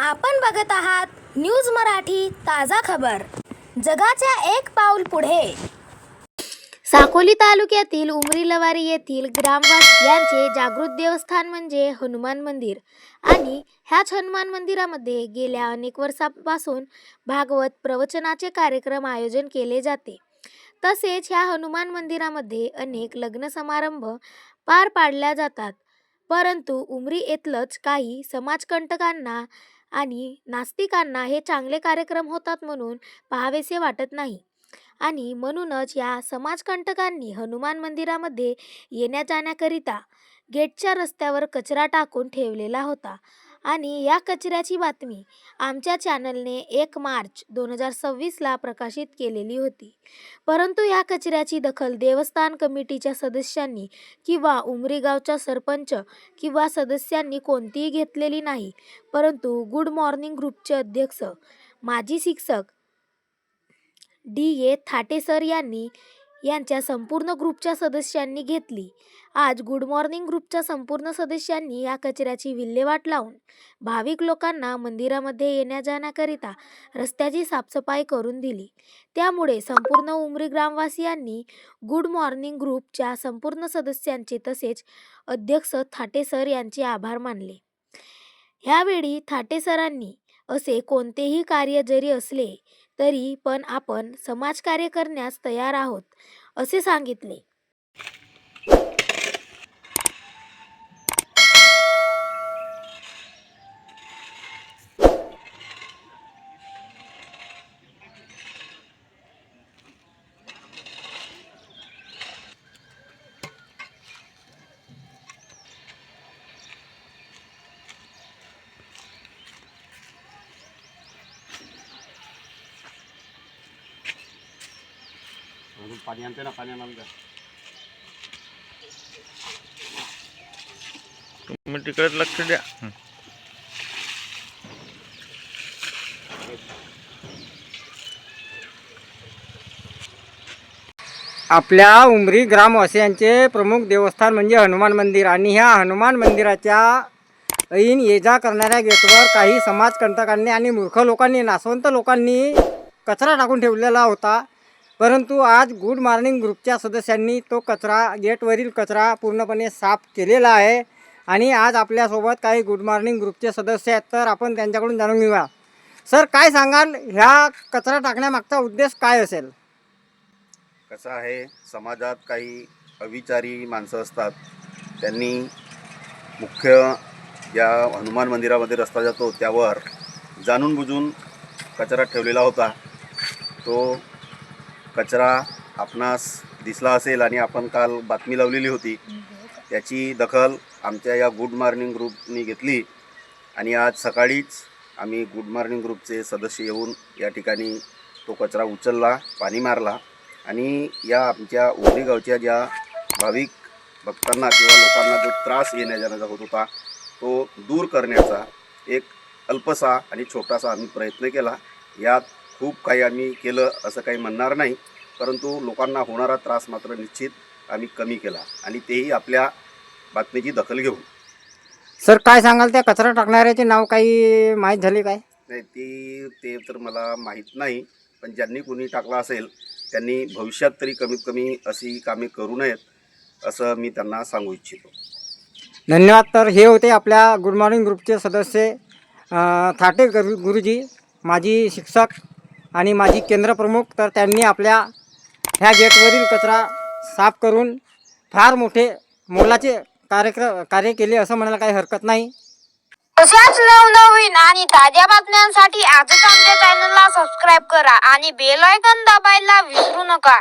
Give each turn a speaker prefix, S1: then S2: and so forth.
S1: आपण बघत आहात न्यूज मराठी ताजा खबर। जगाच्या एक पाऊल पुढे। साकोली तालुक्यातील उमरी लवारी येथील ग्रामवासियांचे जागृत देवस्थान म्हणजे हनुमान मंदिर आणि ह्याच हनुमान मंदिरामध्ये गेल्या अनेक वर्षांपासून भागवत प्रवचनाचे कार्यक्रम आयोजन केले जाते। तसेच ह्या हनुमान मंदिरामध्ये अनेक लग्न समारंभ पार पाडल्या जातात। परंतु उमरी येथलच काही समाजकंटकांना आणि नास्तिकांना हे चांगले कार्यक्रम होतात म्हणून पाहावेसे वाटत नाही आणि म्हणूनच या समाजकंटकांनी हनुमान मंदिरामध्ये येण्या जाण्याकरिता गेटच्या रस्त्यावर कचरा टाकून ठेवलेला होता आणि या कचऱ्याची बातमी आमच्या चॅनलने 1 मार्च 2026 ला प्रकाशित केलेली होती। परंतु या कचऱ्याची दखल देवस्थान कमिटीच्या सदस्यांनी किंवा उमरी गावचा सरपंच किंवा सदस्यांनी कोणतीही घेतलेली नाही। परंतु गुड मॉर्निंग ग्रुपचे अध्यक्ष माजी शिक्षक DA थाटे सर यांच्या संपूर्ण ग्रुपच्या सदस्यांनी घेतली। आज गुड मॉर्निंग ग्रुपच्या संपूर्ण सदस्यांनी या कचऱ्याची विल्हेवाट लावून भाविक लोकांना मंदिरामध्ये येण्या जाण्याकरिता रस्त्याची साफसफाई करून दिली। त्यामुळे संपूर्ण उमरी ग्रामवासियांनी गुड मॉर्निंग ग्रुपच्या संपूर्ण सदस्यांचे तसेच अध्यक्ष थाटे सर यांचे आभार मानले। ह्यावेळी थाटे सरांनी असे कोणतेही कार्य जरी असले तरी पण आपण समाजकार्य करण्यास तयार आहोत असे सांगितले।
S2: पाणी आणते ना, पाणी आणायला जा।
S3: तुम्ही तिकडे लक्ष द्या।
S4: आपल्या उमरी ग्रामवासियांचे प्रमुख देवस्थान म्हणजे हनुमान मंदिर आणि ह्या हनुमान मंदिराच्या ऐन ये जा करणाऱ्या गेटवर काही समाजकंटकांनी आणि मूर्ख लोकांनी, नासवंत लोकांनी कचरा टाकून ठेवलेला होता। परंतु आज गुड मॉर्निंग ग्रुपच्या सदस्यांनी तो कचरा, गेटवरील कचरा पूर्णपणे साफ केलेला आहे आणि आज आपल्यासोबत काही गुड मॉर्निंग ग्रुपचे सदस्य आहेत, तर आपण त्यांच्याकडून जाणून घेऊया। सर, काय सांगाल, ह्या कचरा टाकण्यामागचा उद्देश काय असेल?
S2: कसं आहे, समाजात काही अविचारी माणसं असतात, त्यांनी मुख्य या हनुमान मंदिरामध्ये रस्ता जातो त्यावर जाणून बुजून कचरा ठेवलेला होता। तो कचरा आपणास दिसला असेल आणि आपण काल बातमी लावलेली होती, त्याची दखल आमच्या या गुड मॉर्निंग ग्रुपनी घेतली आणि आज सकाळीच आम्ही गुड मॉर्निंग ग्रुपचे सदस्य येऊन या ठिकाणी तो कचरा उचलला, पाणी मारला आणि या आमच्या उमरी गावच्या ज्या भाविक भक्तांना किंवा लोकांना जो त्रास येण्या जाण्याचा होत होता तो दूर करण्याचा एक अल्पसा आणि छोटासा आम्ही प्रयत्न केला। यात खूप काही आम्ही केलं असं काही म्हणणार नाही, परंतु लोकांना होणारा त्रास मात्र निश्चित आम्ही कमी केला आणि तेही आपल्या बातमीची दखल घेऊन।
S4: सर, काय सांगाल, त्या कचरा टाकणाऱ्याचे नाव काही माहीत झाले काय?
S2: नाही, ते तर मला माहीत नाही, पण ज्यांनी कोणी टाकला असेल त्यांनी भविष्यात तरी कमीत कमी अशी कामे करू नयेत असं मी त्यांना सांगू इच्छितो।
S4: धन्यवाद। तर हे होते आपल्या गुड मॉर्निंग ग्रुपचे सदस्य थाटे गुरुजी, माजी शिक्षक आणि माजी केंद्रप्रमुख। तर त्यांनी आपल्या ह्या गेटवरील कचरा साफ करून फार मोठे मोलाचे कार्य केले असं म्हणायला काही हरकत नाही।
S1: अशाच नवनवीन आणि ताज्या बातम्यांसाठी आजच आमच्या चॅनलला सबस्क्राईब करा आणि बेल आयकॉन दाबायला विसरू नका।